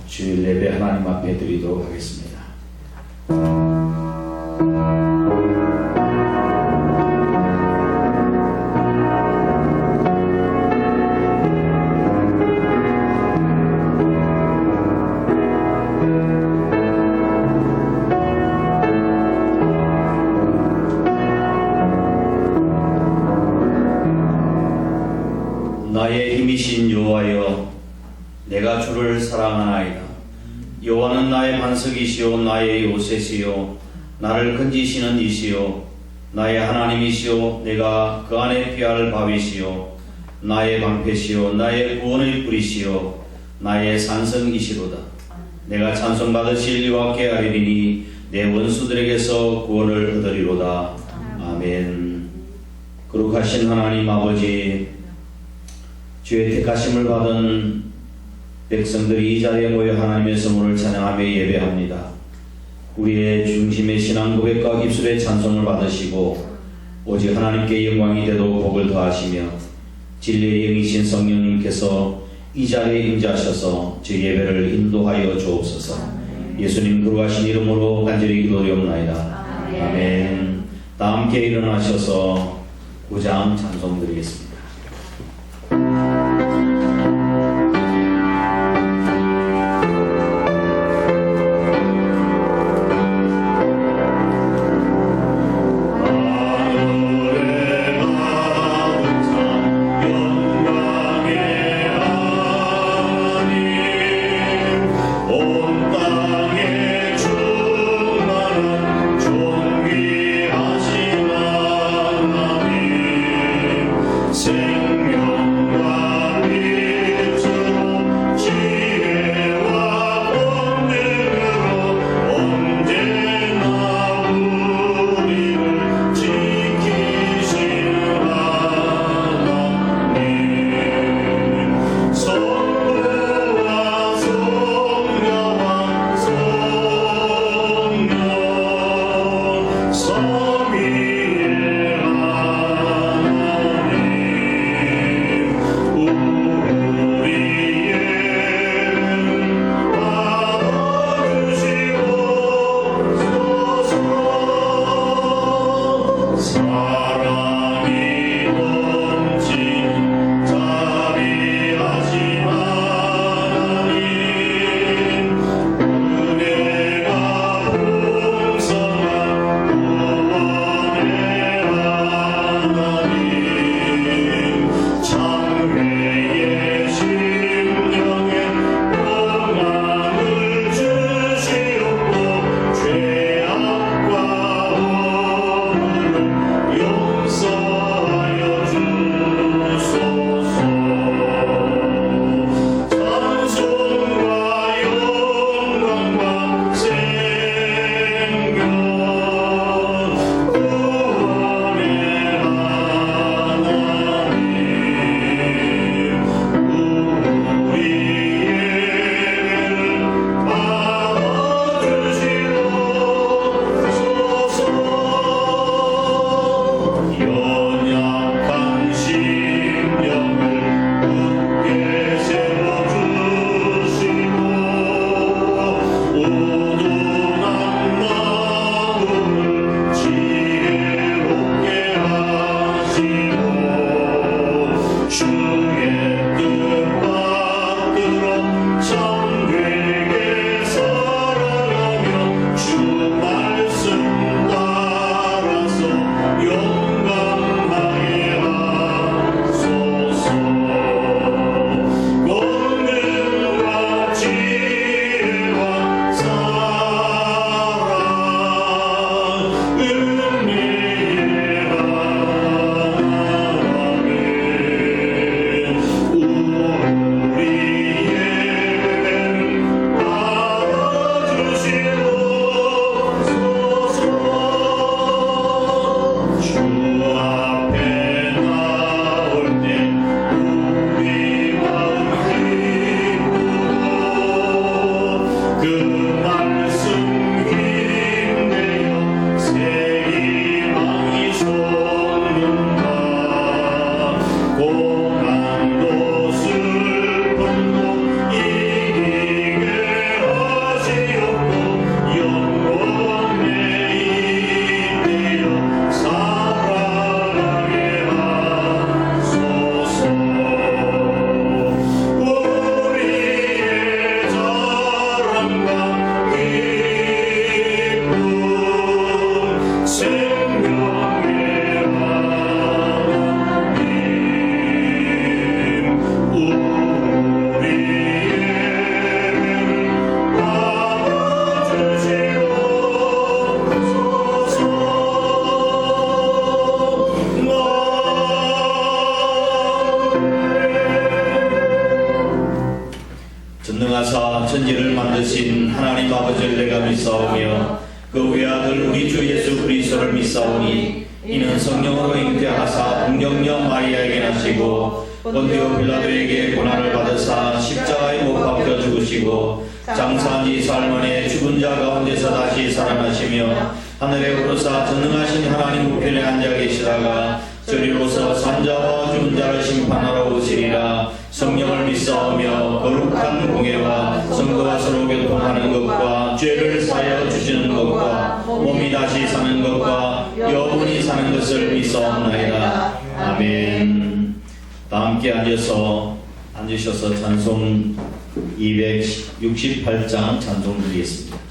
주일 예배 하나님 앞에 드리도록 하겠습니다. 나의 힘이신 여호와여, 내가 주를 사랑하나이다. 여호와는 나의 반석이시요 나의 요새시요 나를 건지시는 이시요 나의 하나님이시요 내가 그 안에 피할 바위시요 나의 방패시요 나의 구원의 뿌리시요 나의 산성이시로다. 내가 찬송받으실 여호와께 아뢰리니 내 원수들에게서 구원을 얻으리로다. 아멘. 거룩하신 하나님 아버지, 주의 택하심을 받은 백성들이 이 자리에 모여 하나님의 성물을 찬양하며 예배합니다. 우리의 중심의 신앙 고백과 입술의 찬송을 받으시고 오직 하나님께 영광이 되도록 복을 더하시며 진리의 영이신 성령님께서 이 자리에 임재하셔서 제 예배를 인도하여 주옵소서. 예수님 거룩하신 이름으로 간절히 기도드리옵나이다. 아멘. 다 함께 일어나셔서 9장 찬송 드리겠습니다. 존귀하신 하나님 하사 천지를 만드신 하나님 아버지를 내가 믿사오며 그 외아들 우리 주 예수 그리스도를 믿사오니 이는 성령으로 잉태하사 동정녀 마리아에게 나시고 본디오 빌라도에게 고난을 받으사 십자가에 못 박혀 죽으시고 장사한 지 사흘 만에 죽은 자 가운데서 다시 살아나시며 하늘에 오르사 전능하신 하나님 우편에 앉아 계시다가 저리로서 산자와 죽은 자를 심판하러 오시리라. 성령을 믿사오며 거룩한 공예와 성도와 서로 교통하는 것과 죄를 사하여 주시는 것과 몸이 다시 사는 것과 영원히 사는 것을 믿사옵나이다. 아멘. 다 함께 앉으셔서 찬송 268장 찬송 드리겠습니다.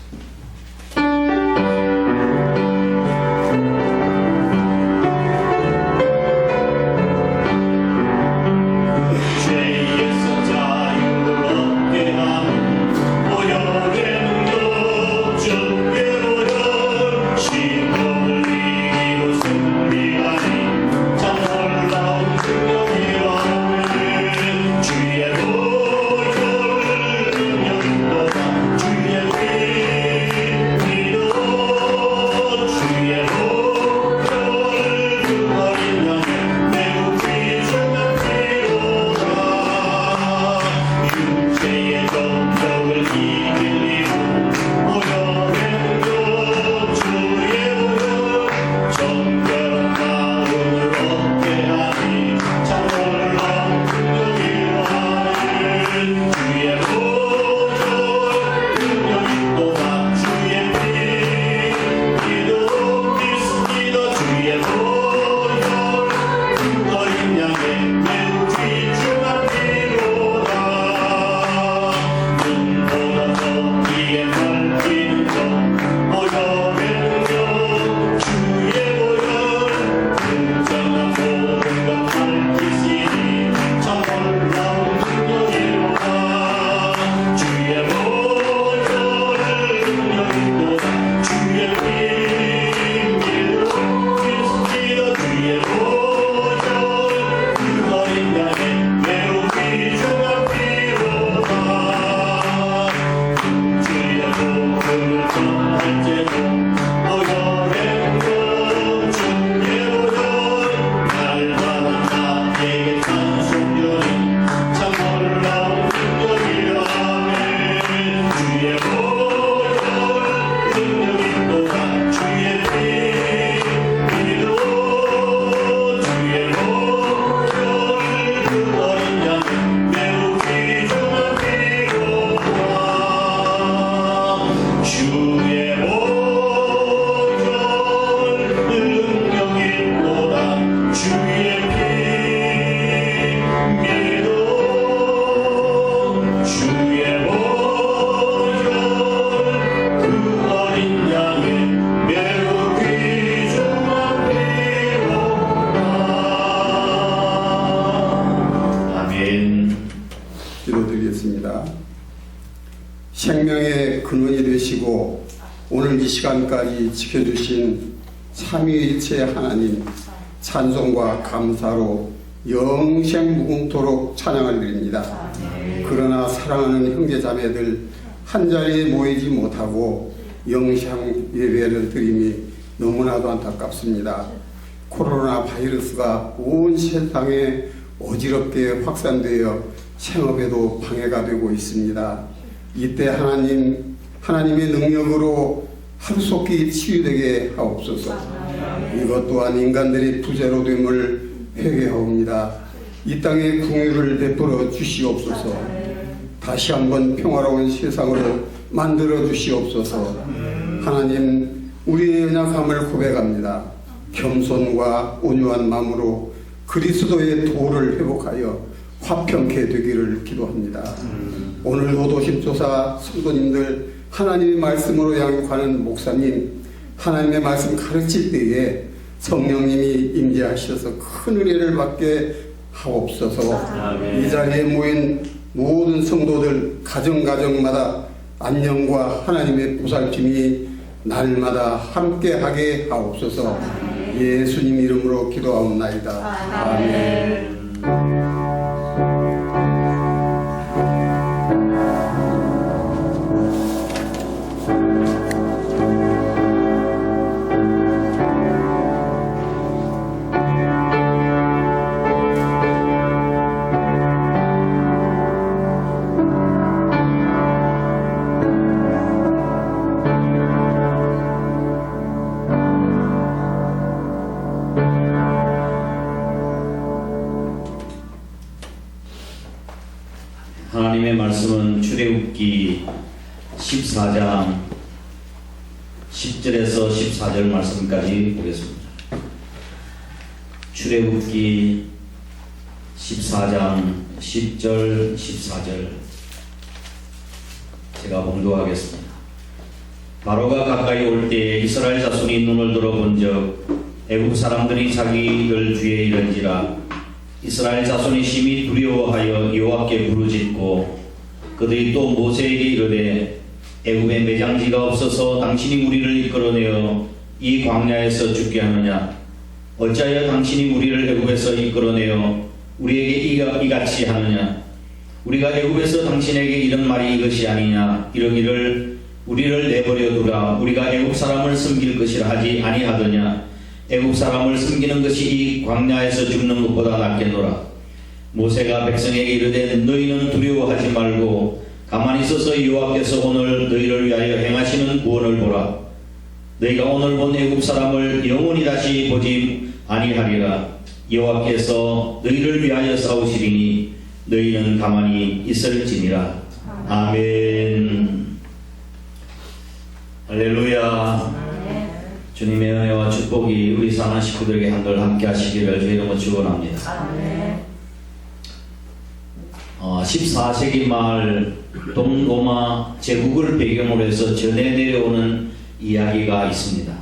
기도드리겠습니다. 생명의 근원이 되시고 오늘 이 시간까지 지켜주신 삼위일체 하나님 찬송과 감사로 영생무궁토록 찬양을 드립니다. 그러나 사랑하는 형제자매들 한자리에 모이지 못하고 영상 예배를 드림이 너무나도 안타깝습니다. 코로나 바이러스가 온 세상에 어지럽게 확산되어 생업에도 방해가 되고 있습니다. 이때 하나님의 능력으로 하루속히 치유되게 하옵소서. 이것 또한 인간들이 부재로 됨을 회개하옵니다. 이 땅에 궁유를 베풀어 주시옵소서. 다시 한번 평화로운 세상으로 만들어 주시옵소서. 하나님, 우리의 연약함을 고백합니다. 겸손과 온유한 마음으로 그리스도의 도를 회복하여 화평케 되기를 기도합니다. 오늘도 도심조사 성도님들 하나님의 말씀으로 양육하는 목사님, 하나님의 말씀 가르칠 때에 성령님이 임재하셔서 큰 은혜를 받게 하옵소서. 이 자리에 모인 모든 성도들 가정가정마다 안녕과 하나님의 보살핌이 날마다 함께하게 하옵소서. 예수님 이름으로 기도하옵나이다. 아멘. 출애굽기 14장 10절에서 14절 말씀까지 보겠습니다. 출애굽기 14장 10절 14절 제가 봉독하겠습니다. 바로가 가까이 올 때에 이스라엘 자손이 눈을 들어본즉 애국 사람들이 자기들 뒤에 이른지라. 이스라엘 자손이 심히 두려워하여 여호와께 부르짖고 그들이 또 모세에게 이르되 애굽에 매장지가 없어서 당신이 우리를 이끌어내어 이 광야에서 죽게 하느냐. 어찌하여 당신이 우리를 애굽에서 이끌어내어 우리에게 이같이 하느냐. 우리가 애굽에서 당신에게 이런 말이 이것이 아니냐. 이러기를 우리를 내버려 두라. 우리가 애굽 사람을 섬길 것이라 하지 아니하더냐. 애굽 사람을 섬기는 것이 이 광야에서 죽는 것보다 낫겠노라. 모세가 백성에게 이르되 너희는 두려워하지 말고 가만히 서서 여호와께서 오늘 너희를 위하여 행하시는 구원을 보라. 너희가 오늘 본 애굽 사람을 영원히 다시 보지 아니하리라. 여호와께서 너희를 위하여 싸우시리니 너희는 가만히 있을지니라. 아멘. 할렐루야. 주님의 은혜와 축복이 우리 사랑하는 식구들에게 한들 함께 하시기를 주의 이름으로 축원합니다. 14세기 말 동로마 제국을 배경으로 해서 전해 내려오는 이야기가 있습니다.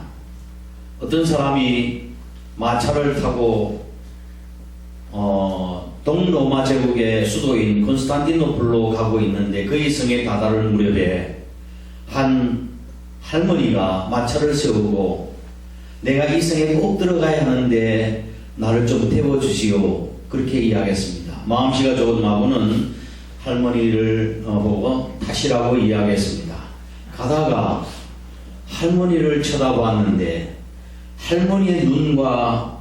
어떤 사람이 마차를 타고 동로마 제국의 수도인 콘스탄티노플로 가고 있는데 그의 성에 다다를 무렵에 한 할머니가 마차를 세우고 내가 이 성에 꼭 들어가야 하는데 나를 좀 태워주시오 그렇게 이야기했습니다. 마음씨가 좋은 마부는 할머니를 보고 타시라고 이야기했습니다. 가다가 할머니를 쳐다봤는데 할머니의 눈과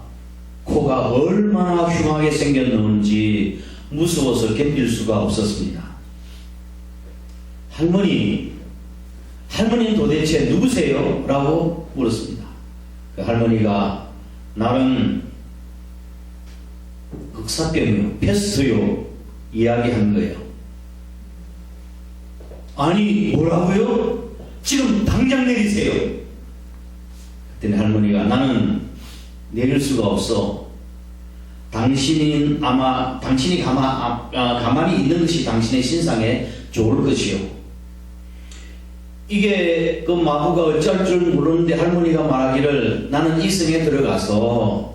코가 얼마나 흉하게 생겼는지 무서워서 견딜 수가 없었습니다. 할머니는 도대체 누구세요? 라고 물었습니다. 그 할머니가 나는 흑사병이요, 패스트요 이야기한 거예요. 아니 뭐라고요? 지금 당장 내리세요. 그랬더니 할머니가 나는 내릴 수가 없어. 당신이 가만히 있는 것이 당신의 신상에 좋을 것이요. 이게 그 마부가 어쩔 줄 모르는데 할머니가 말하기를 나는 이 성에 들어가서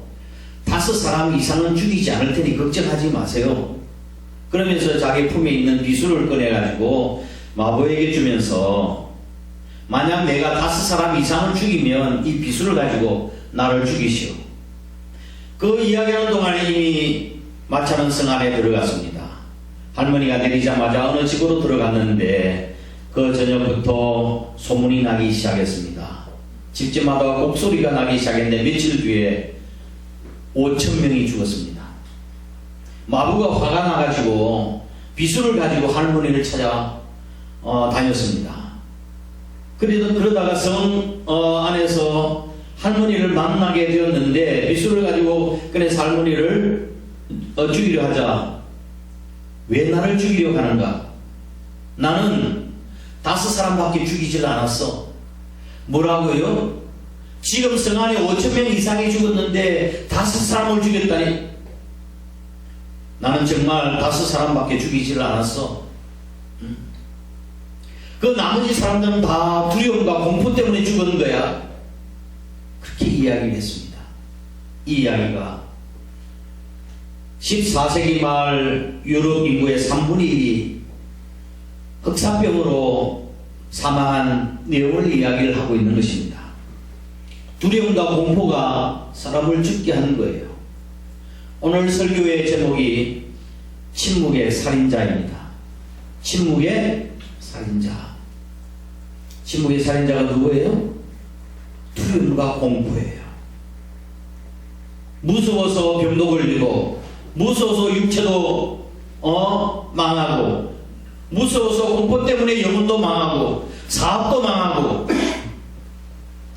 5사람 이상은 죽이지 않을 테니 걱정하지 마세요. 그러면서 자기 품에 있는 비수를 꺼내가지고 마부에게 주면서 만약 내가 5사람 이상을 죽이면 이 비수를 가지고 나를 죽이시오. 그 이야기하는 동안에 이미 마차는 성 안에 들어갔습니다. 할머니가 내리자마자 어느 집으로 들어갔는데 그 저녁부터 소문이 나기 시작했습니다. 집집마다 곡소리가 나기 시작했는데 며칠 뒤에 5,000명이 죽었습니다. 마부가 화가 나가지고 비수를 가지고 할머니를 찾아 다녔습니다. 그러다가 성 안에서 할머니를 만나게 되었는데 비수를 가지고 그래서 할머니를 죽이려 하자. 왜 나를 죽이려고 하는가? 나는 5사람밖에 죽이질 않았어. 뭐라고요? 지금 성 안에 5,000명 이상이 죽었는데 5사람을 죽였다니. 나는 정말 5사람밖에 죽이질 않았어. 그 나머지 사람들은 다 두려움과 공포 때문에 죽은 거야. 그렇게 이야기를 했습니다. 이 이야기가 14세기 말 유럽 인구의 3분의 1이 흑사병으로 사망한 내용을 이야기를 하고 있는 것입니다. 두려움과 공포가 사람을 죽게 하는 거예요. 오늘 설교의 제목이 침묵의 살인자입니다. 침묵의 살인자. 침묵의 살인자가 누구예요? 두려움과 공포예요. 무서워서 병도 걸리고, 무서워서 육체도 망하고, 무서워서 공포 때문에 영혼도 망하고, 사업도 망하고,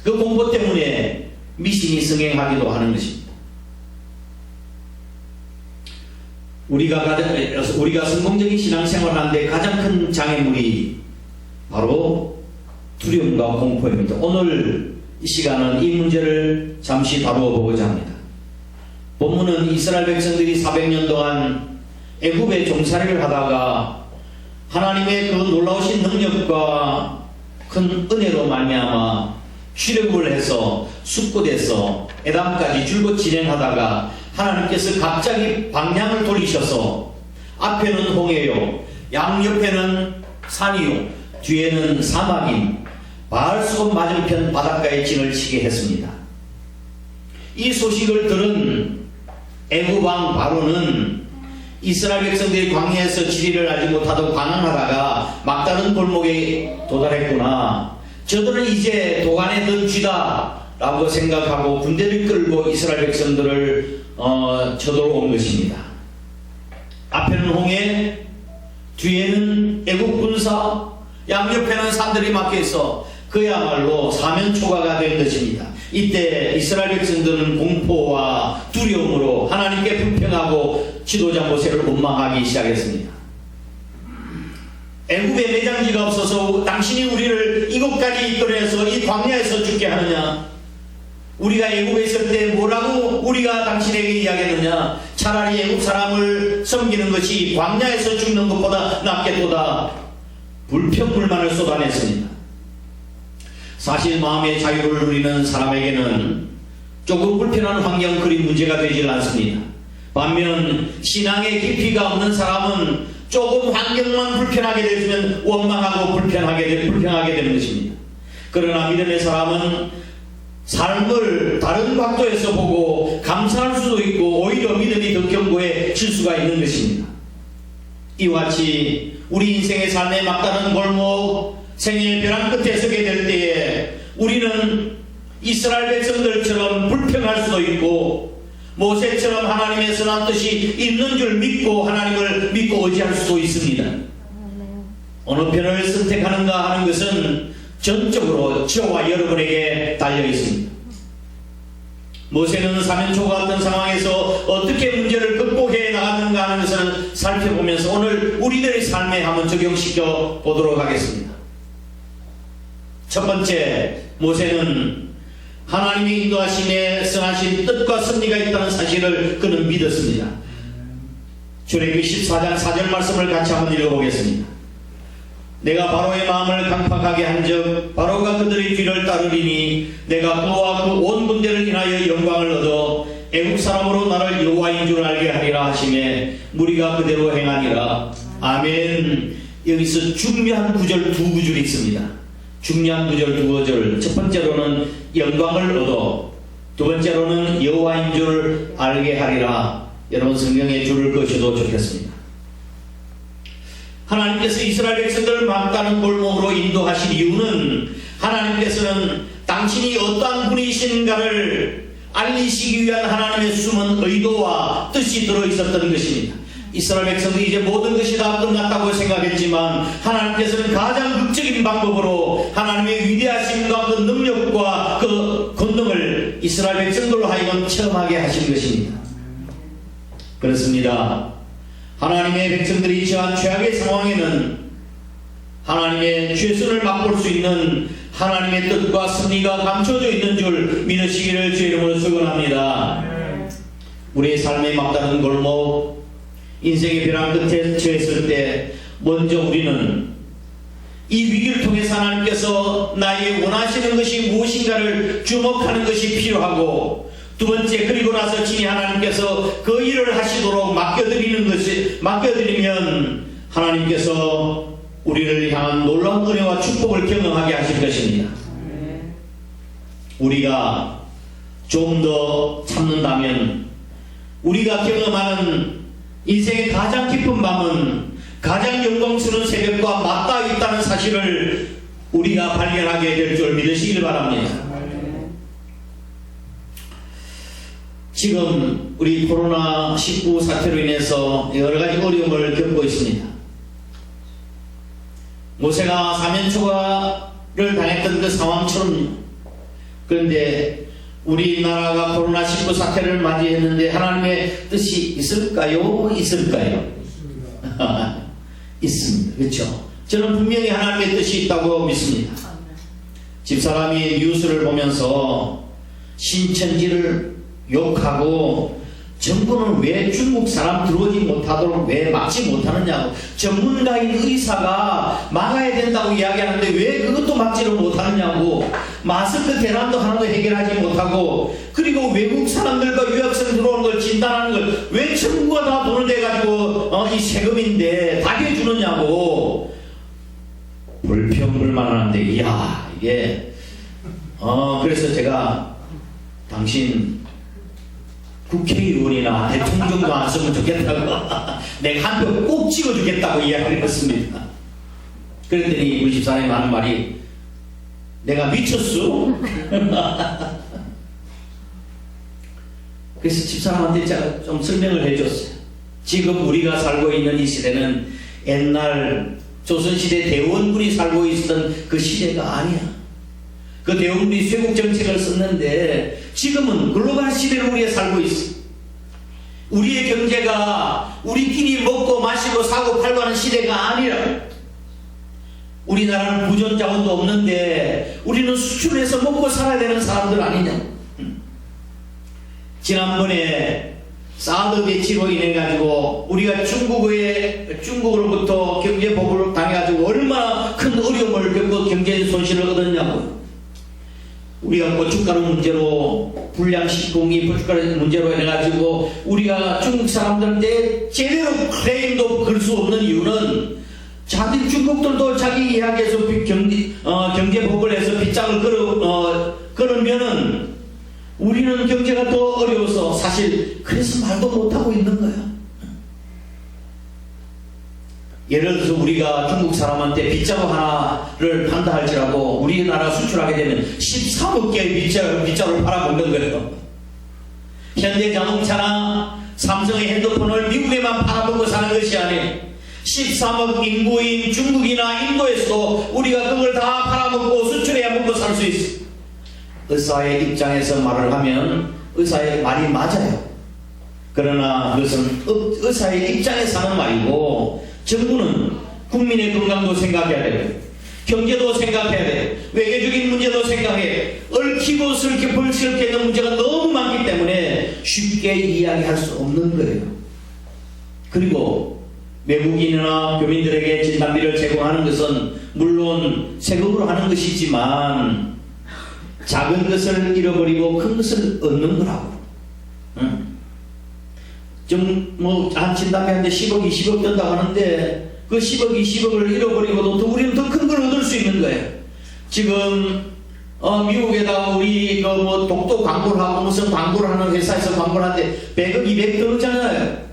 그 공포 때문에 미신이 성행하기도 하는 것입니다. 우리가 성공적인 신앙생활을 하는데 가장 큰 장애물이 바로 두려움과 공포입니다. 오늘 이 시간은 이 문제를 잠시 다루어 보고자 합니다. 본문은 이스라엘 백성들이 400년 동안 애굽에 종살이를 하다가 하나님의 그 놀라우신 능력과 큰 은혜로 말미암아 출애굽을 해서 숙고돼서 에담까지 줄곧 진행하다가 하나님께서 갑자기 방향을 돌리셔서 앞에는 홍해요, 양옆에는 산이요, 뒤에는 사막인 바알수건 맞은편 바닷가에 진을 치게 했습니다. 이 소식을 들은 애굽 왕 바로는 이스라엘 백성들이 광야에서 지리를 알지 못하고 방황하다가 막다른 골목에 도달했구나, 저들은 이제 도간에 든 쥐다 라고 생각하고 군대를 끌고 이스라엘 백성들을 쳐들어온 것입니다. 앞에는 홍해, 뒤에는 애국 군사, 양옆에는 산들이 막혀서 그야말로 사면초가가 된 것입니다. 이때 이스라엘 백성들은 공포와 두려움으로 하나님께 불평하고 지도자 모세를 원망하기 시작했습니다. 애굽에 매장지가 없어서 당신이 우리를 이곳까지 이끌어내서 이 광야에서 죽게 하느냐? 우리가 애굽에 있을 때 뭐라고 우리가 당신에게 이야기했느냐? 차라리 애굽 사람을 섬기는 것이 광야에서 죽는 것보다 낫겠도다. 불평불만을 쏟아냈습니다. 사실 마음의 자유를 누리는 사람에게는 조금 불편한 환경 그리 문제가 되질 않습니다. 반면 신앙의 깊이가 없는 사람은 조금 환경만 불편하게 되면 원망하고 불평하게 되는 것입니다. 그러나 믿음의 사람은 삶을 다른 각도에서 보고 감사할 수도 있고 오히려 믿음이 더 견고해질 수가 있는 것입니다. 이와 같이 우리 인생의 삶에 막다른 골목, 생의 벼랑 끝에 서게 될 때에 우리는 이스라엘 백성들처럼 불평할 수도 있고 모세처럼 하나님의 선한 뜻이 있는 줄 믿고 하나님을 믿고 의지할 수도 있습니다. 어느 편을 선택하는가 하는 것은 전적으로 저와 여러분에게 달려 있습니다. 모세는 사면초가 같은 상황에서 어떻게 문제를 극복해 나갔는가 하는 것을 살펴보면서 오늘 우리들의 삶에 한번 적용시켜 보도록 하겠습니다. 첫 번째, 모세는 하나님이 인도하심에 선하신 뜻과 섭리가 있다는 사실을 그는 믿었습니다. 출애굽기 14장 4절 말씀을 같이 한번 읽어보겠습니다. 내가 바로의 마음을 강팍하게 한즉 바로가 그들의 뒤를 따르리니 내가 그와 그 온 군대를 인하여 영광을 얻어 애국 사람으로 나를 여호와인 줄 알게 하리라 하시매 무리가 그대로 행하니라. 아멘. 여기서 중요한 구절 두 구절이 있습니다. 중요한 구절 두 구절. 첫 번째로는 영광을 얻어, 두 번째로는 여호와인 줄 알게 하리라. 여러분 성경에 줄을 그으셔도 좋겠습니다. 하나님께서 이스라엘 백성들을 막다른 골목으로 인도하신 이유는 하나님께서는 당신이 어떠한 분이신가를 알리시기 위한 하나님의 숨은 의도와 뜻이 들어있었던 것입니다. 이스라엘 백성들이 이제 모든 것이 다 끝났다고 생각했지만 하나님께서는 가장 극적인 방법으로 하나님의 위대하심과 그 능력과 그 권능을 이스라엘 백성들로 하여금 체험하게 하신 것입니다. 그렇습니다. 하나님의 백성들이 처한 최악의 상황에는 하나님의 최선을 맛볼 수 있는 하나님의 뜻과 섭리가 감춰져 있는 줄 믿으시기를 주의 이름으로 축원합니다. 우리의 삶의 막다른 골목, 인생의 벼랑 끝에 처했을 때 먼저 우리는 이 위기를 통해서 하나님께서 나에게 원하시는 것이 무엇인가를 주목하는 것이 필요하고, 두 번째, 그리고 나서 친히 하나님께서 그 일을 하시도록 맡겨드리면 하나님께서 우리를 향한 놀라운 은혜와 축복을 경험하게 하실 것입니다. 우리가 좀 더 참는다면 우리가 경험하는 인생의 가장 깊은 밤은 가장 영광스러운 새벽과 맞닿아 있다는 사실을 우리가 발견하게 될 줄 믿으시길 바랍니다. 지금 우리 코로나19 사태로 인해서 여러 가지 어려움을 겪고 있습니다. 모세가 사면초가를 당했던 그 상황처럼, 그런데 우리나라가 코로나19 사태를 맞이했는데 하나님의 뜻이 있을까요? 있을까요? 있습니다. 그렇죠? 저는 분명히 하나님의 뜻이 있다고 믿습니다. 집사람이 뉴스를 보면서 신천지를 욕하고 정부는 왜 중국 사람 들어오지 못하도록 왜 막지 못하느냐고, 전문가인 의사가 막아야 된다고 이야기하는데 왜 그것도 막지를 못하느냐고, 마스크 대란도 하나도 해결하지 못하고, 그리고 외국 사람들과 유학생 들어오는 걸 진단하는 걸 왜 정부가 다 돈을 내가지고 이 세금인데 다 해주느냐고 불평불만하는데, 이야 이게 그래서 제가 당신 국회의원이나 대통령도 안 쓰면 좋겠다고 내가 한 표 꼭 찍어주겠다고 이야기를 했습니다. 그랬더니 우리 집사람이 하는 말이, 내가 미쳤어? 그래서 집사람한테 제가 좀 설명을 해줬어요. 지금 우리가 살고 있는 이 시대는 옛날 조선시대 대원군이 살고 있었던 그 시대가 아니야. 그 대원군이 쇄국 정책을 썼는데 지금은 글로벌 시대로 우리가 살고 있어. 우리의 경제가 우리끼리 먹고 마시고 사고 팔고 하는 시대가 아니라, 우리나라는 부전 자원도 없는데 우리는 수출해서 먹고 살아야 되는 사람들 아니냐. 지난번에 사드 배치로 인해 가지고 우리가 중국으로부터 경제 보복을 당해가지고 얼마나 큰 어려움을 겪고 경제 손실을 얻었냐고. 우리가 고춧가루 문제로, 불량식품이 고춧가루 문제로 해가지고 우리가 중국 사람들한테 제대로 클레임도 걸 수 없는 이유는, 자기 중국들도 자기 이야기에서 경제 보복을 해서 빗장을 걸으면은 우리는 경제가 더 어려워서 사실 그래서 말도 못하고 있는 거야. 예를 들어서 우리가 중국 사람한테 빗자루 하나를 판다 할지라도 우리나라 수출하게 되면 13억 개의 빗자루를 팔아먹는 거예요. 현대자동차나 삼성의 핸드폰을 미국에만 팔아먹고 사는 것이 아니에요. 13억 인구인 중국이나 인도에서도 우리가 그걸 다 팔아먹고 수출해야 먹고 살 수 있어. 의사의 입장에서 말을 하면 의사의 말이 맞아요. 그러나 그것은 의사의 입장에서 하는 말이고, 정부는 국민의 건강도 생각해야 돼요. 경제도 생각해야 돼요. 외교적인 문제도 생각해야 돼요. 얽히고 설키 벌스럽게 있는 문제가 너무 많기 때문에 쉽게 이야기할 수 없는 거예요. 그리고 외국인이나 교민들에게 진단비를 제공하는 것은 물론 세금으로 하는 것이지만 작은 것을 잃어버리고 큰 것을 얻는 거라고. 한 진단비한테 10억, 20억 든다고 하는데 그 10억, 20억을 잃어버리고도 우리는 더 큰 걸 얻을 수 있는 거예요. 지금 미국에다 우리 독도 광고를 하고 무슨 광고를 하는 회사에서 광고를 하는데 100억, 200억 들었잖아요.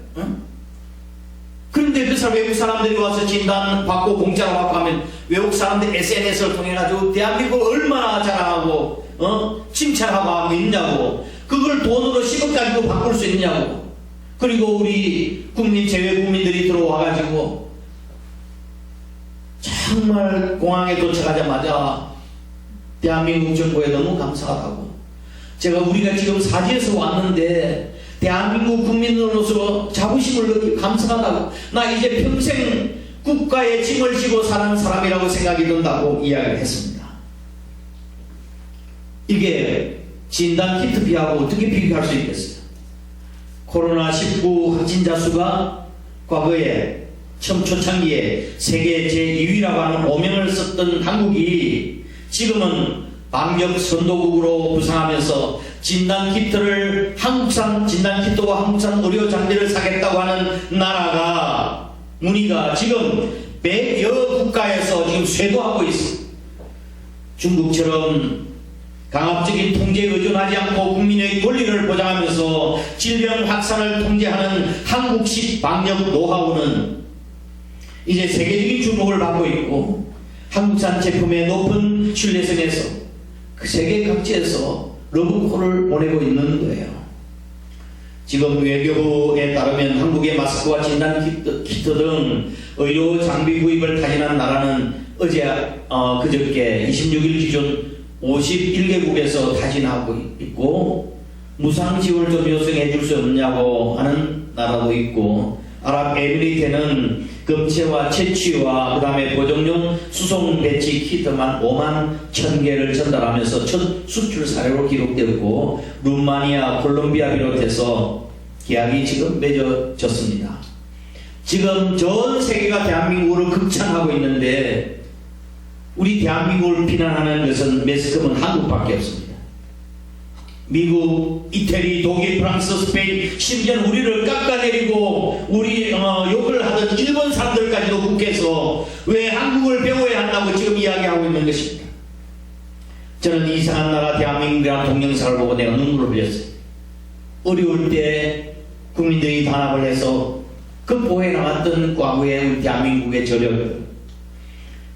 그런데 그 외국 사람들이 와서 진단 받고 공짜로 받고 하면 외국 사람들 SNS를 통해 가지고 대한민국을 얼마나 자랑하고 칭찬하고 하고 있냐고. 그걸 돈으로 10억 가지고 바꿀 수 있냐고. 그리고 우리 국민, 제외 국민들이 들어와 가지고 정말 공항에 도착하자마자 대한민국 정부에 너무 감사하다고. 우리가 지금 사지에서 왔는데 대한민국 국민으로서 자부심을 느끼고 감사하다고. 나 이제 평생 국가의 짐을 지고 사는 사람이라고 생각이 든다고 이야기를 했습니다. 이게 진단 키트비하고 어떻게 비교할 수 있겠어요? 코로나19 확진자 수가 과거에 초창기에 세계 제2위라고 하는 오명을 썼던 한국이 지금은 방역 선도국으로 부상하면서 한국산 진단키트와 한국산 의료장비를 사겠다고 하는 나라가, 문의가 지금 100여 국가에서 지금 쇄도하고 있어. 중국처럼 강압적인 통제에 의존하지 않고 국민의 권리를 보장하면서 질병 확산을 통제하는 한국식 방역 노하우는 이제 세계적인 주목을 받고 있고, 한국산 제품의 높은 신뢰성에서 그 세계 각지에서 러브콜을 보내고 있는 거예요. 지금 외교부에 따르면 한국의 마스크와 진단키트 등 의료 장비 구입을 타진한 나라는 그저께 26일 기준 51개국에서 타진하고 있고, 무상 지원을 좀 요청해 줄 수 없냐고 하는 나라도 있고, 아랍에미리트는 검체와 채취와 그 다음에 보정용 수송 배치 키트만 5만 1,000개를 전달하면서 첫 수출 사례로 기록되었고, 루마니아, 콜롬비아 비롯해서 계약이 지금 맺어졌습니다. 지금 전 세계가 대한민국을 극찬하고 있는데, 우리 대한민국을 비난하는 것은 매스컴은 한국밖에 없습니다. 미국, 이태리, 독일, 프랑스, 스페인, 심지어 우리를 깎아내리고 우리 욕을 하던 일본 사람들까지도 국회에서 왜 한국을 배워야 한다고 지금 이야기하고 있는 것입니다. 저는 이상한 나라 대한민국이라는 동영상을 보고 내가 눈물을 흘렸어요. 어려울 때 국민들이 단합을 해서 극복해 나갔던 과거의 우리 대한민국의 저력을,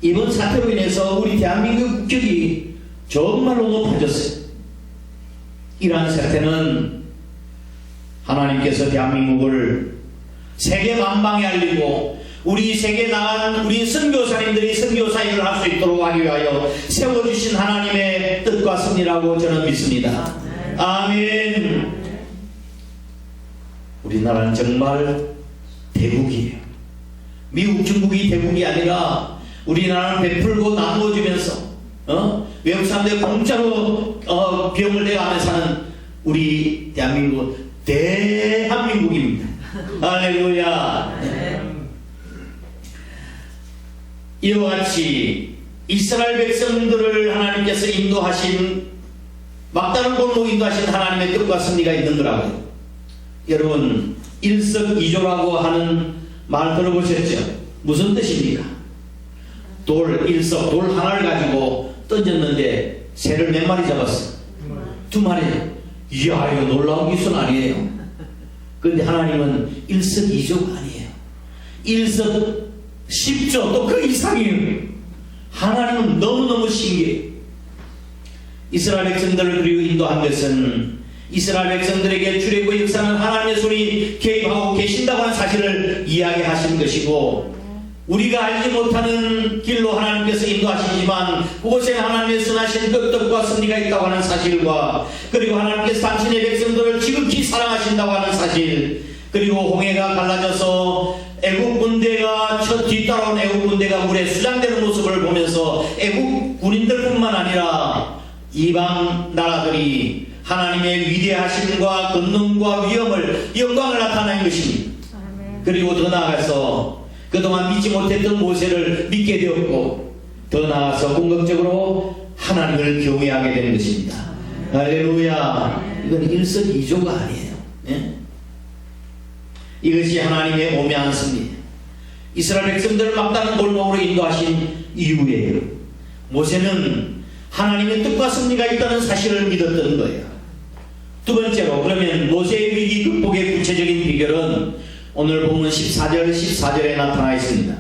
이번 사태로 인해서 우리 대한민국 국격이 정말로 높아졌어요. 이러한 사태는 하나님께서 대한민국을 세계 만방에 알리고 우리 세계에 나간 우리 선교사님들이 선교사 일을 할 수 있도록 하기 위하여 세워주신 하나님의 뜻과 섭리라고 저는 믿습니다. 아멘. 우리나라는 정말 대국이에요. 미국, 중국이 대국이 아니라 우리나라는 베풀고 나누어주면서 외국 사람들이 공짜로 비용을 내가면서 사는 우리 대한민국, 대한민국입니다. 할렐루야. 이와 같이 이스라엘 백성들을 하나님께서 인도하신, 막다른 골목 인도하신 하나님의 뜻과 섭리가 있는 거라고요. 여러분, 일석이조라고 하는 말 들어보셨죠? 무슨 뜻입니까? 일석, 돌 하나를 가지고 던졌는데 새를 몇 마리 잡았어? 2마리. 이야, 이거 놀라운 기술 아니에요. 그런데 하나님은 일석이조가 아니에요. 일석십조, 또 그 이상이에요. 하나님은 너무너무 신기해요. 이스라엘 백성들을 그리고 인도한 것은 이스라엘 백성들에게 출애굽의 역사는 하나님의 손이 개입하고 계신다고 하는 사실을 이야기하신 것이고, 우리가 알지 못하는 길로 하나님께서 인도하시지만 그곳에 하나님의 선하신 뜻과 섭리가 있다고 하는 사실과, 그리고 하나님께서 당신의 백성들을 지극히 사랑하신다고 하는 사실, 그리고 홍해가 갈라져서 애국 군대가 뒤따라온 애국 군대가 물에 수장되는 모습을 보면서 애국 군인들뿐만 아니라 이방 나라들이 하나님의 위대하심과 권능과 위엄을, 영광을 나타낸 것입니다. 그리고 더 나아가서 그동안 믿지 못했던 모세를 믿게 되었고, 더 나아가서 궁극적으로 하나님을 경외하게 되는 것입니다. 할렐루야. 이건 일석이조가 아니에요. 예? 이것이 하나님의 오묘한 섭리, 이스라엘 백성들을 막다른 골목으로 인도하신 이유예요. 모세는 하나님의 뜻과 섭리가 있다는 사실을 믿었던 거예요. 두 번째로, 그러면 모세의 위기 극복의 구체적인 비결은 오늘 본문 14절에 나타나 있습니다.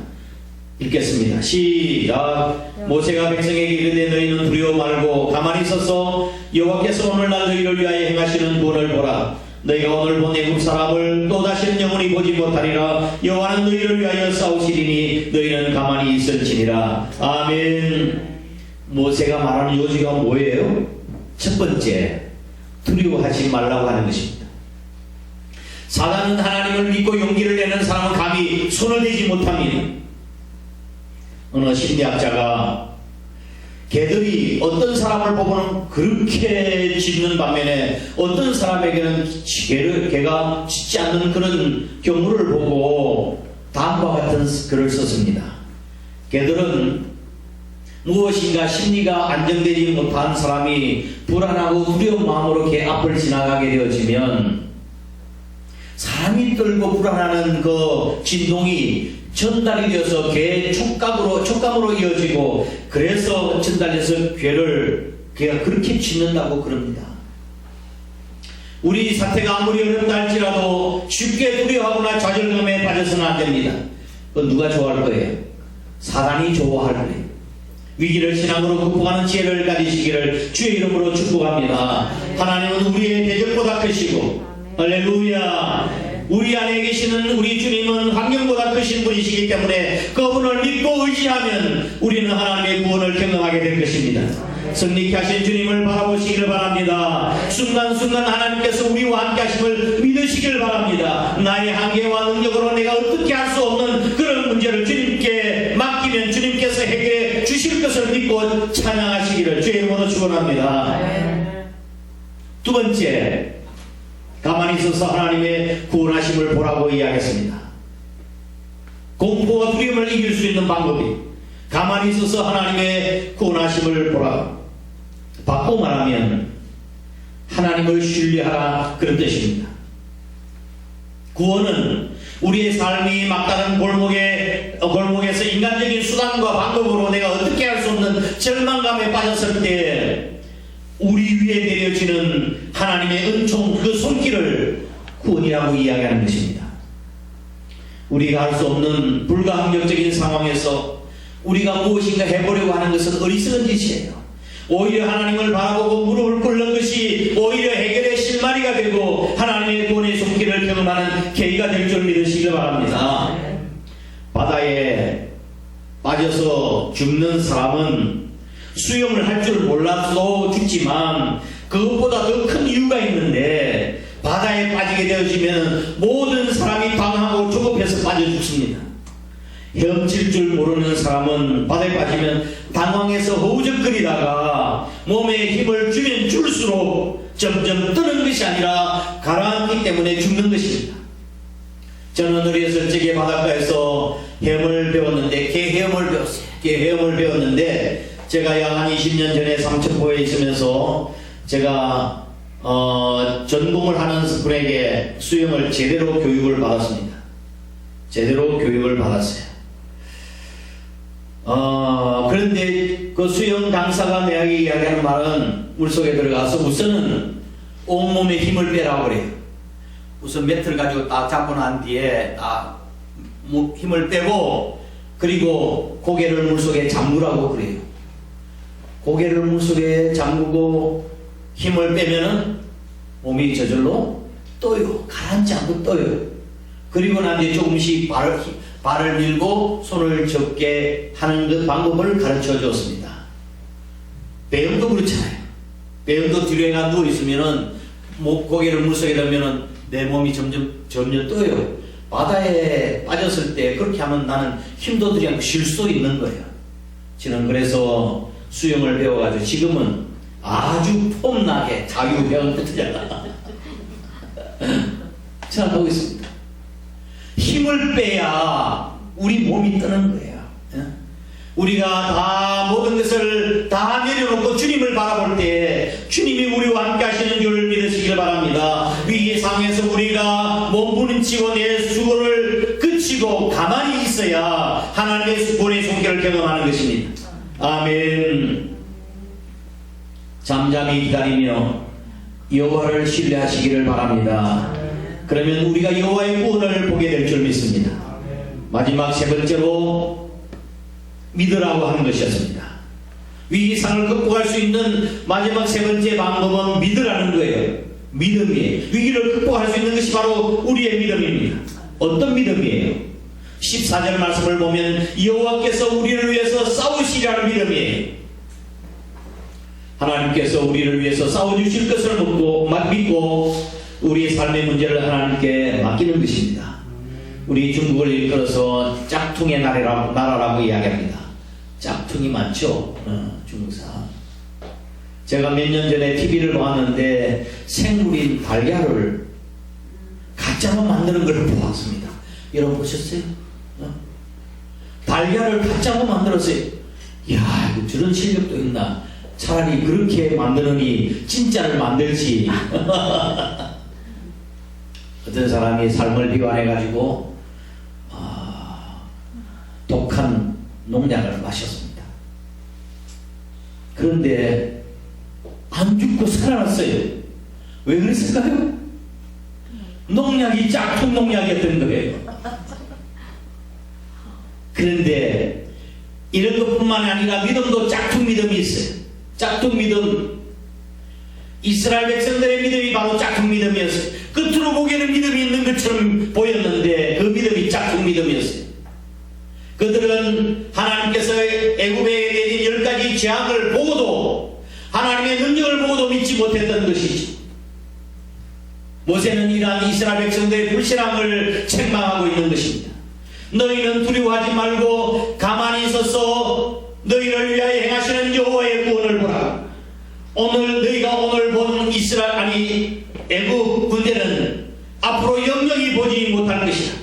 읽겠습니다. 시작. 모세가 백성에게 이르되 너희는 두려워 말고 가만히 서서 여호와께서 오늘날 너희를 위하여 행하시는 구원을 보라. 너희가 오늘 본 애굽 사람을 또다시는 영원히 보지 못하리라. 여호와는 너희를 위하여 싸우시리니 너희는 가만히 있을지니라. 아멘. 모세가 말하는 요지가 뭐예요? 첫 번째, 두려워하지 말라고 하는 것입니다. 사단은 하나님을 믿고 용기를 내는 사람은 감히 손을 대지 못합니다. 어느 심리학자가 개들이 어떤 사람을 보고는 그렇게 짖는 반면에 어떤 사람에게는 개가 짖지 않는 그런 경우를 보고 다음과 같은 글을 썼습니다. 개들은 무엇인가 심리가 안정되지 못한 사람이 불안하고 두려운 마음으로 개 앞을 지나가게 되어지면 사람이 떨고 불안하는 그 진동이 전달이 되어서 개의 촉감으로 이어지고, 그래서 전달돼서 개가 그렇게 짖는다고 그럽니다. 우리 사태가 아무리 어렵다 할지라도 쉽게 두려워하거나 좌절감에 빠져서는 안 됩니다. 그건 누가 좋아할 거예요? 사단이 좋아할 거예요. 위기를 신앙으로 극복하는 지혜를 가지시기를 주의 이름으로 축복합니다. 하나님은 우리의 대적보다 크시고, 할렐루야. 우리 안에 계시는 우리 주님은 환경보다 크신 분이시기 때문에 그분을 믿고 의지하면 우리는 하나님의 구원을 경험하게 될 것입니다. 승리케 하신 주님을 바라보시기를 바랍니다. 순간순간 하나님께서 우리와 함께 하심을 믿으시기를 바랍니다. 나의 한계와 능력으로 내가 어떻게 할 수 없는 그런 문제를 주님께 맡기면 주님께서 해결해 주실 것을 믿고 찬양하시기를 주의 이름으로 축원합니다. 두 번째, 가만히 있어서 하나님의 구원하심을 보라고 이야기했습니다. 공포와 두려움을 이길 수 있는 방법이 가만히 있어서 하나님의 구원하심을 보라. 바꿔 말하면 하나님을 신뢰하라, 그런 뜻입니다. 구원은 우리의 삶이 막다른 골목에서 인간적인 수단과 방법으로 내가 어떻게 할 수 없는 절망감에 빠졌을 때 우리 위에 내려지는 하나님의 은총, 그 손길을 구원이라고 이야기하는 것입니다. 우리가 할 수 없는 불가항력적인 상황에서 우리가 무엇인가 해보려고 하는 것은 어리석은 짓이에요. 오히려 하나님을 바라보고 무릎을 꿇는 것이 오히려 해결의 실마리가 되고 하나님의 구원의 손길을 경험하는 계기가 될 줄 믿으시기 바랍니다. 바다에 빠져서 죽는 사람은 수영을 할 줄 몰라도 죽지만 그것보다 더 큰 이유가 있는데, 바다에 빠지게 되어지면 모든 사람이 당하고 조급해서 빠져 죽습니다. 헤엄칠 줄 모르는 사람은 바다에 빠지면 당황해서 허우적거리다가 몸에 힘을 주면 줄수록 점점 뜨는 것이 아니라 가라앉기 때문에 죽는 것입니다. 저는 어렸을 적에 바닷가에서 헤엄을 배웠는데, 개헤엄을 배웠어요. 개헤엄을 배웠는데, 제가 약 한 20년 전에 삼천포에 있으면서 제가 전공을 하는 분에게 수영을 제대로 교육을 받았습니다. 제대로 교육을 받았어요. 그런데 그 수영 강사가 내게 이야기하는 말은, 물속에 들어가서 우선은 온몸에 힘을 빼라고 그래요. 우선 매트를 가지고 딱 잡고 난 뒤에 딱 힘을 빼고, 그리고 고개를 물속에 잠그라고 그래요. 고개를 물속에 잠그고 힘을 빼면은 몸이 저절로 떠요. 가라앉지 않고 떠요. 그리고 난 뒤에 조금씩 발을 밀고 손을 접게 하는 그 방법을 가르쳐 줬습니다. 배영도 그렇잖아요. 배영도 뒤로 가 누워 있으면은 고개를 물속에 넣으면은 내 몸이 점점 떠요. 바다에 빠졌을 때 그렇게 하면 나는 힘도 들지 않고 쉴 수 있는 거예요. 저는 그래서 수영을 배워가지고 지금은 아주 폼나게 자유배원 끝이잖아. 생각하고 있습니다. 힘을 빼야 우리 몸이 뜨는 거예요. 우리가 다 모든 것을 다 내려놓고 주님을 바라볼 때 주님이 우리와 함께 하시는 줄 믿으시길 바랍니다. 위기 상황에서 우리가 몸부림치고 내 수고를 그치고 가만히 있어야 하나님의 구원의 손길을 경험하는 것입니다. 아멘. 잠잠히 기다리며 여호와를 신뢰하시기를 바랍니다. 그러면 우리가 여호와의 구원을 보게 될 줄 믿습니다. 마지막 세 번째로 믿으라고 하는 것이었습니다. 위기상을 극복할 수 있는 마지막 세 번째 방법은 믿으라는 거예요. 믿음이에요. 위기를 극복할 수 있는 것이 바로 우리의 믿음입니다. 어떤 믿음이에요? 14절 말씀을 보면 여호와께서 우리를 위해서 싸우시라는 믿음이에요. 하나님께서 우리를 위해서 싸워주실 것을 믿고 우리의 삶의 문제를 하나님께 맡기는 것입니다. 우리 중국을 일컬어서 짝퉁의 나라라고 이야기합니다. 짝퉁이 많죠? 중국사. 제가 몇 년 전에 TV를 보았는데 생물인 달걀을 가짜로 만드는 걸 보았습니다. 여러분 보셨어요? 달걀을 가짜로 만들었어요. 이야, 저런 실력도 있나? 차라리 그렇게 만드느니 진짜를 만들지. 어떤 사람이 삶을 비관해가지고 독한 농약을 마셨습니다. 그런데 안 죽고 살아났어요. 왜 그랬을까요? 농약이 짝퉁 농약이었던 거예요. 그런데 이런 것뿐만 아니라 믿음도 짝퉁 믿음이 있어요. 짝퉁 믿음. 이스라엘 백성들의 믿음이 바로 짝퉁 믿음이었어요. 끝으로 보기에는 믿음이 있는 것처럼 보였는데 그 믿음이 짝퉁 믿음이었어요. 그들은 하나님께서 애굽에 내린 10가지 재앙을 보고도, 하나님의 능력을 보고도 믿지 못했던 것이지. 모세는 이러한 이스라엘 백성들의 불신앙을 책망하고 있는 것입니다. 너희는 두려워하지 말고 가만히 있어서 너희를 위하여 행하시는 여호와의 구원을 보라. 오늘 너희가 오늘 본 애굽 군대는 앞으로 영영이 보지 못할 것이다.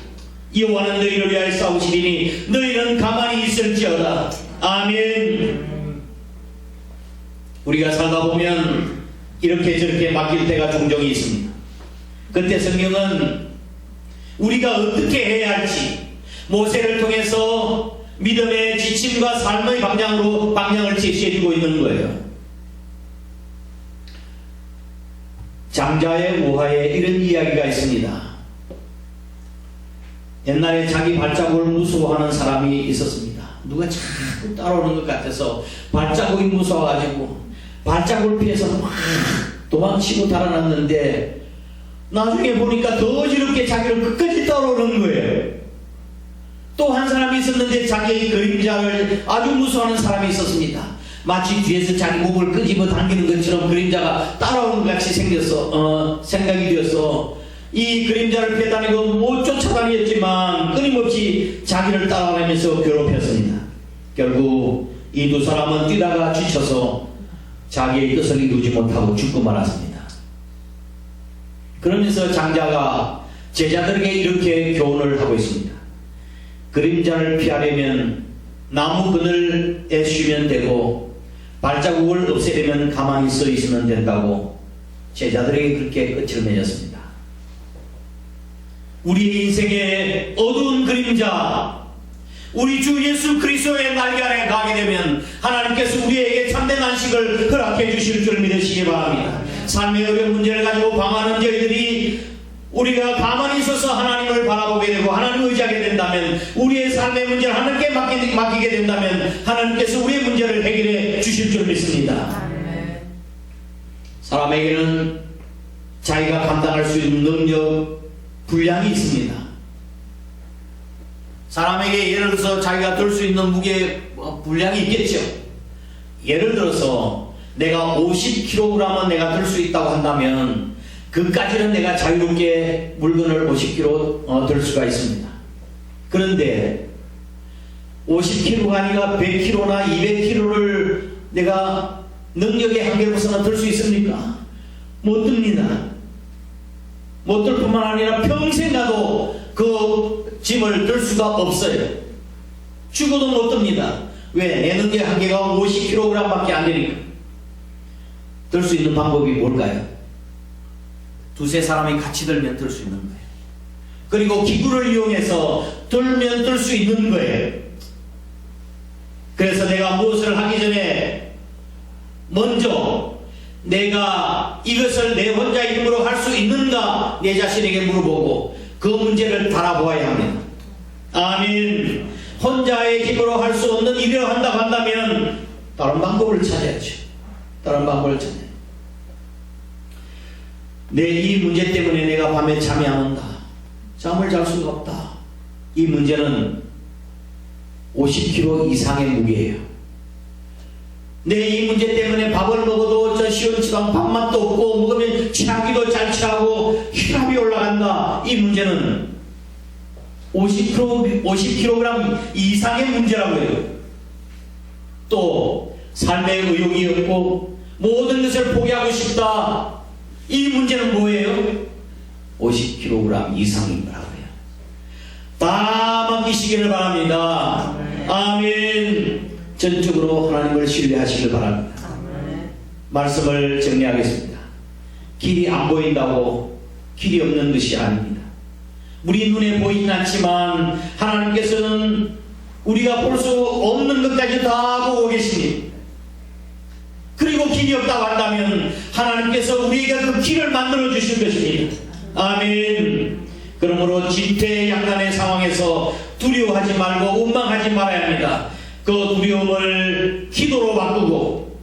여호와는 너희를 위하여 싸우시리니 너희는 가만히 있을지어다. 아멘. 우리가 살다 보면 이렇게 저렇게 맡길 때가 종종 있습니다. 그때 성경은 우리가 어떻게 해야 할지 모세를 통해서 믿음의 지침과 삶의 방향을 제시해주고 있는 거예요. 장자의 우화에 이런 이야기가 있습니다. 옛날에 자기 발자국을 무서워하는 사람이 있었습니다. 누가 자꾸 따라오는 것 같아서 발자국이 무서워가지고 발자국을 피해서 막 도망치고 달아났는데 나중에 보니까 더 어지럽게 자기를 끝까지 따라오는 거예요. 또 한 사람이 있었는데 자기의 그림자를 아주 무서워하는 사람이 있었습니다. 마치 뒤에서 자기 목을 끄집어 당기는 것처럼 그림자가 따라오는 것 같이 생각이 되어서 이 그림자를 피해 다니고 못 쫓아다녔지만 끊임없이 자기를 따라다니면서 괴롭혔습니다. 결국 이 두 사람은 뛰다가 지쳐서 자기의 뜻을 이루지 못하고 죽고 말았습니다. 그러면서 장자가 제자들에게 이렇게 교훈을 하고 있습니다. 그림자를 피하려면 나무 그늘에 쉬면 되고 발자국을 없애려면 가만히 서 있으면 된다고 제자들에게 그렇게 끝을 맺었습니다. 우리 인생의 어두운 그림자, 우리 주 예수 그리스도의 날개 아래 가게 되면 하나님께서 우리에게 참된 안식을 허락해 주실 줄 믿으시기 바랍니다. 삶의 어려운 문제를 가지고 방황하는 저희들이 우리가 가만히 있어서 하나님을 바라보게 되고 하나님을 의지하게 된다면, 우리의 삶의 문제를 하나님께 맡기게 된다면 하나님께서 우리의 문제를 해결해 주실 줄 믿습니다. 사람에게는 자기가 감당할 수 있는 능력, 분량이 있습니다. 사람에게 예를 들어서 자기가 들 수 있는 무게 분량이 있겠죠. 예를 들어서 내가 50kg은 내가 들 수 있다고 한다면 그까지는 내가 자유롭게 물건을 50kg 들 수가 있습니다. 그런데 50kg가 아니라 100kg나 200kg를 내가 능력의 한계를 벗어나 들 수 있습니까? 못 듭니다. 못 들 뿐만 아니라 평생 나도 그 짐을 들 수가 없어요. 죽어도 못 듭니다. 왜? 내 능력의 한계가 50kg 밖에 안 되니까. 들 수 있는 방법이 뭘까요? 두세 사람이 같이 들면 들 수 있는 거예요. 그리고 기구를 이용해서 들면 들 수 있는 거예요. 그래서 내가 무엇을 하기 전에 먼저 내가 이것을 내 혼자의 힘으로 할 수 있는가 내 자신에게 물어보고 그 문제를 달아보아야 합니다. 아멘. 혼자의 힘으로 할 수 없는 일을 한다고 한다면 다른 방법을 찾아야죠. 다른 방법을 찾아야죠. 이 문제 때문에 내가 밤에 잠이 안 온다. 잠을 잘 수가 없다. 이 문제는 50kg 이상의 무게예요. 이 문제 때문에 밥을 먹어도 저 시원치도 밥맛도 없고 먹으면 취하기도 잘 취하고 혈압이 올라간다. 이 문제는 50kg 이상의 문제라고요. 또 삶의 의욕이 없고 모든 것을 포기하고 싶다. 이 문제는 뭐예요? 50kg 이상인 거라고요. 다 맡기시기를 바랍니다. 아멘. 전적으로 하나님을 신뢰하시길 바랍니다. 말씀을 정리하겠습니다. 길이 안 보인다고 길이 없는 것이 아닙니다. 우리 눈에 보이진 않지만 하나님께서는 우리가 볼 수 없는 것까지 다 보고 계십니다. 그리고 길이 없다고 한다면 하나님께서 우리에게 그 길을 만들어 주실 것입니다. 아멘. 그러므로 진퇴양난의 상황에서 두려워하지 말고 원망하지 말아야 합니다. 그 두려움을 기도로 바꾸고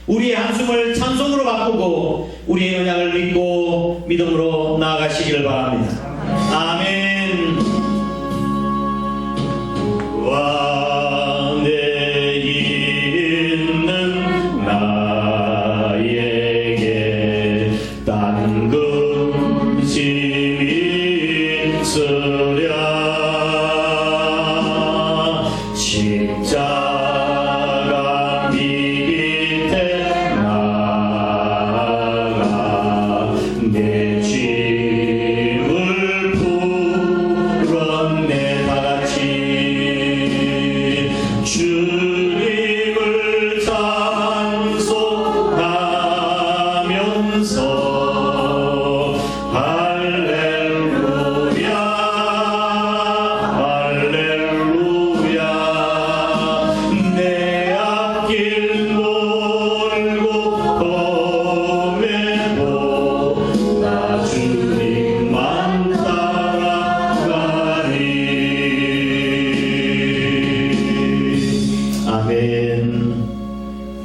우리의 한숨을 찬송으로 바꾸고 우리의 언약을 믿고 믿음으로 나아가시기를 바랍니다. 아멘. 왕에 있는 나에게 딴근심이 있으랴 십자가 밑에 나가 내 짐을 풀었네 다같이 주님을 찬송하면서 할렐루야 할렐루야 내 앞길 멀고 험해도 나 주님만 따라가리. 아멘.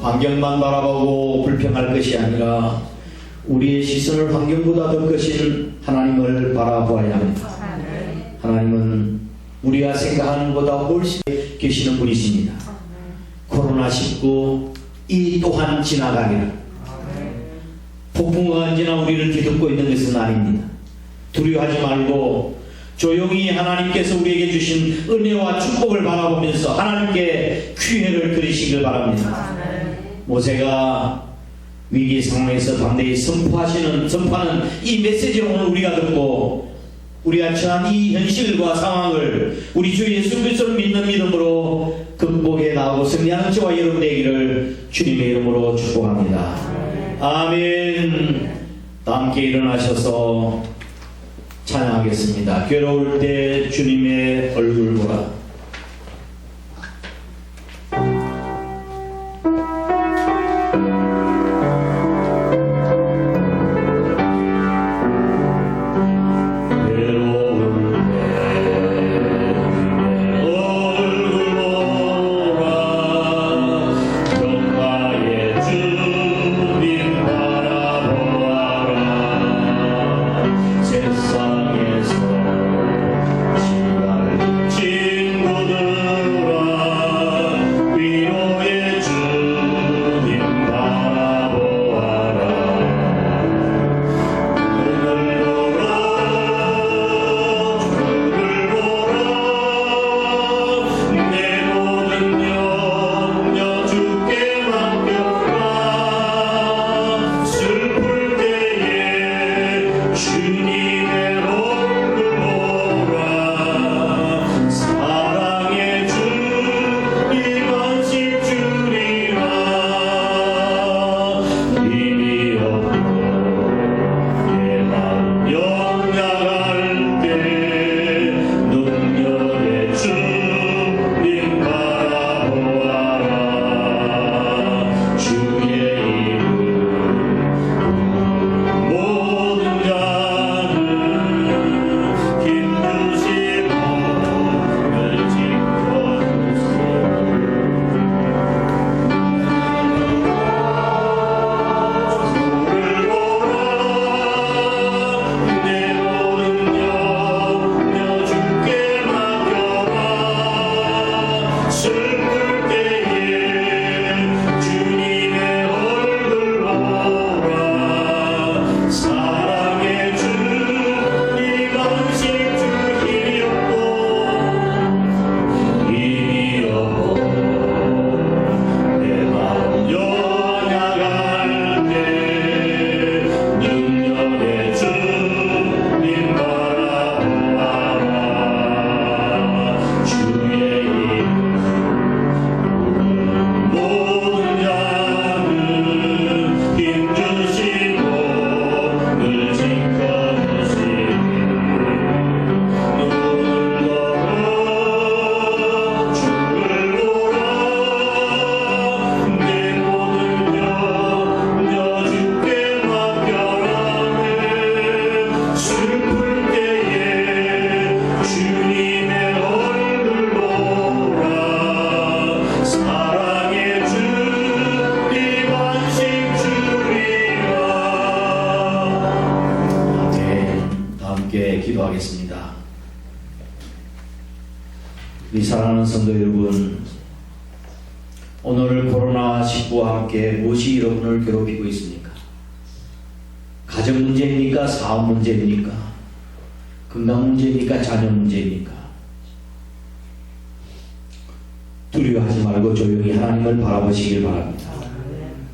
환경만 바라보고 불평할 것이 아니라 우리의 시선을 환경보다 더 크신 하나님을 바라보아야 합니다. 하나님은 우리가 생각하는 것보다 훨씬 계시는 분이십니다. 코로나19 이 또한 지나가리라. 폭풍과 언제나 우리를 뒤덮고 있는 것은 아닙니다. 두려워하지 말고 조용히 하나님께서 우리에게 주신 은혜와 축복을 바라보면서 하나님께 귀회를 드리시길 바랍니다. 모세가 위기 상황에서 담대히 선포하는 이 메시지를 오늘 우리가 듣고 우리가 처한 이 현실과 상황을 우리 주 예수 그리스도를 믿는 믿음으로 극복해 나가고 승리하는 저와 여러분 되기를 주님의 이름으로 축복합니다. 아멘. 다 함께 일어나셔서 찬양하겠습니다. 괴로울 때 주님의 얼굴 보라. 세상에서 시간을 기도하겠습니다. 우리 사랑하는 성도 여러분, 오늘 코로나19와 함께 무엇이 여러분을 괴롭히고 있습니까? 가정 문제입니까? 사업 문제입니까? 건강 문제입니까? 자녀 문제입니까? 두려워하지 말고 조용히 하나님을 바라보시길 바랍니다.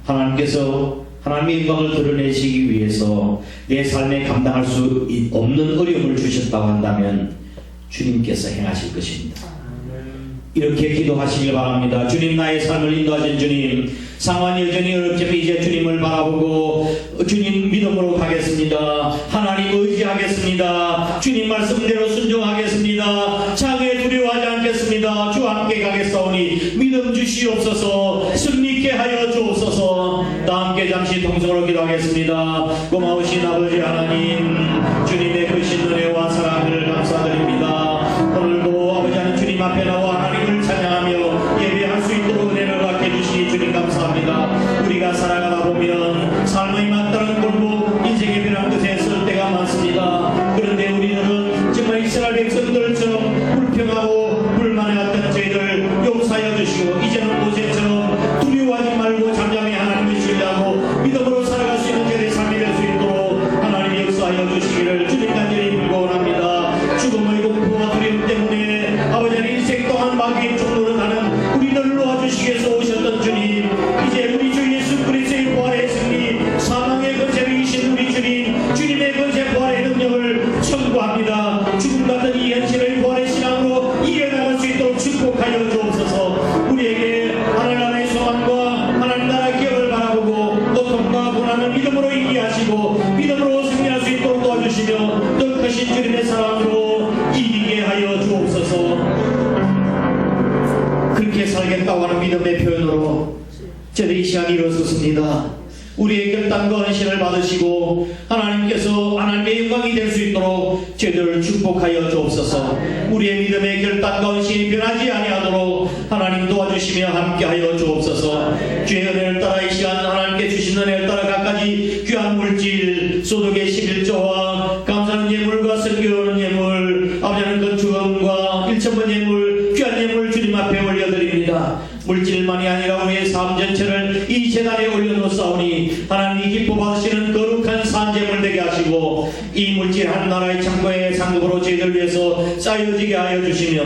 하나님께서 하나님의 영광을 드러내시기 위해서 내 삶에 감당할 수 없는 어려움을 주셨다고 한다면 주님께서 행하실 것입니다. 이렇게 기도하시길 바랍니다. 주님, 나의 삶을 인도하신 주님, 상황이 여전히 어렵지만 이제 주님을 바라보고 주님 믿음으로 가겠습니다. 하나님 의지하겠습니다. 주님 말씀대로 순종하겠습니다. 장애 두려워하지 않겠습니다. 주와 함께 가겠사오니 믿음 주시옵소서. 승리있게 하여 주옵소서. 다 함께 잠시 통성으로 기도하겠습니다. 고마우신 아버지 하나님, 주님의 크신 은혜와 사랑을 감사드립니다. 오늘도 아버지 하나님 주님 앞에 나와 하나님을 찬양하며 예배할 수 있도록 은혜를 받게 주시니 주님 감사합니다. 우리가 살아가다 보면 삶의 막다른 골목, 인생의 변한 것에 쓸 때가 많습니다. 그런데 우리는 정말 이스라엘 백성들처럼 불평하고 불만해왔던 저희들 용서하여 주시고 이제는 모세처럼 두려워하지 말고 잠잠히 하나님을 신뢰하고 믿음으로 살아갈 수 있는 저희의 삶이 될 수 있도록 하나님이 역사하여 주시기를 주님 간절히 빌고원합니다. 죽음의 공포와 두려움 때문에 아버지 하나님 인생 동안 마귀의 종로를 하는 우리를 놓아주시기 위해서 오셨던 주님, 이제 우리 주 예수 그리스도의 부활의 승리, 사망의 권세를 이기신 우리 주님, 주님의 권세 부활의 능력을 청구합니다. 죽음 같은 이 현실을 부활의 신앙으로 이겨나갈 수 있도록 축복하여 주옵소서. 우리에게 하나님 나라의 소망과 하나님 나라 기업을 바라보고 고통과 고난을 믿음으로 이기하시고 믿음으로 승리할 수 있도록 도와주시며 더 크신 주님의 사랑으로 이기게 하여 주옵소서. 그렇게 살겠다고 하는 믿음의 표현으로 저들이 이 시간이 일어섰습니다. 우리의 결단과 헌신을 받으시고 하나님께서 하나님의 영광이 될 수 있도록 저희들을 축복하여 주옵소서. 우리의 믿음의 결단과 헌신이 변하지 아니하도록 하나님 도와주시며 함께하여 주옵소서. 주의 은혜를 따라 이 시간 하나님께 주신 은혜를 따라 각가지 귀한 물질, 소득의 11조와 감사하는 예물과 선교하는 예물, 아버지는 건축원과 1,000번 예물, 귀한 예물 주님 앞에 올려드립니다. 물질만이 아니라 우리의 삶 전체를 이 재단에 올려놓사오니 하나님이 기뻐 받으시는 거룩한 산재물 되게 하시고 이 물질 한 나라의 창고의 상급으로 저희들 위해서 쌓여지게 하여 주시며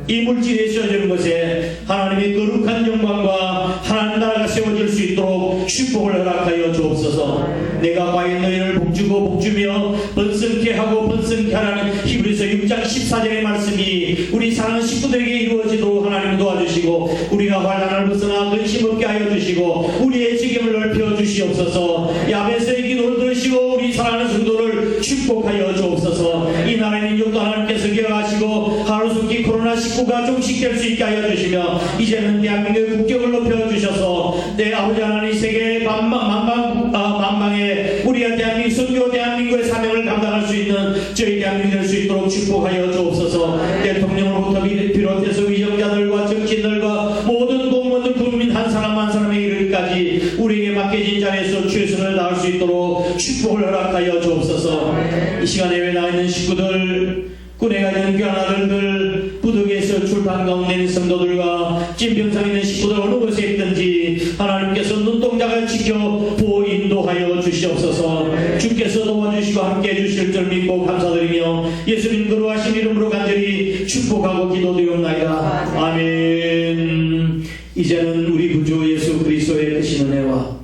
이 물질에 씌워지는 것에 하나님의 거룩한 영광과 하나님 나라가 세워질 수 있도록 축복을 허락하여 주옵소서. 내가 과연 너희를 복주고 복주며 번성케 하고 번성케 하라는 히브리서 6장 14절의 말씀이 우리 사랑하는 식구들에게 이루어지도록 하나님 도와주시고 우리가 환난을 벗어나 근심 없게 하여 주시고 우리의 지경을 넓혀 주시옵소서. 야베스의 기도를 들으시고 우리 사랑하는 성도를 축복하여 주옵소서. 이 나라의 민족도 하나님께서 기억하시고 하루속히 코로나19가 종식될 수 있게 하여 주시며 이제는 대한민국의 국격을 높여 주셔서 내 아버지 하나님 세계 만방에 우리가 대한민국 선교 대한민국의 사명을 감당할 수 있는 저희 대한민국이 될 수 있도록 축복하여 주옵소서. 대통령으로부터 비롯해서 위정자들과 정치인들과 모든 공무원들 국민 한 사람 한 사람에 이르기까지 우리에게 맡겨진 자리에서 최선을 다할 수 있도록 축복을 허락하여 주옵소서. 이 시간에 예배 나와 있는 식구들, 군에 가 있는 귀한 아들들, 부득에서 출판 가운데 있는 성도들과 찐병상에 있는 식구들 어느 곳에 있든지 하나님께서 눈동자를 지켜 보호 인도하여 주시옵소서. 주께서 도와주시고 함께해 주실 줄 믿고 감사드리며 예수님 거룩하신 이름으로 간절히 축복하고 기도드리옵나이다. 아멘. 이제는 우리 구주 예수 그리스도의 크신 은혜와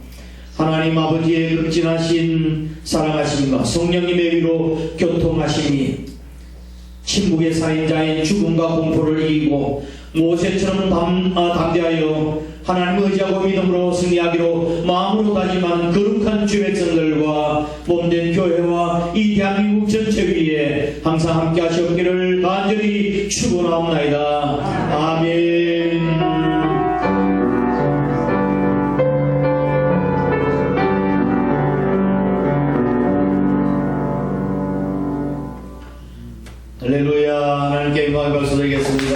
하나님 아버지의 극진하신 사랑하심과 성령님의 위로 교통하심이 침묵의 살인자인 죽음과 공포를 이기고 모세처럼 담대하여 하나님 의지하고 믿음으로 승리하기로 마음으로 다짐한 거룩한 주 백성들과 몸된 교회와 이 대한민국 전체 위에 항상 함께 하시옵기를 간절히 축원하옵나이다. 아멘. 할렐루야. 하나님께 영광을 받으시겠습니다.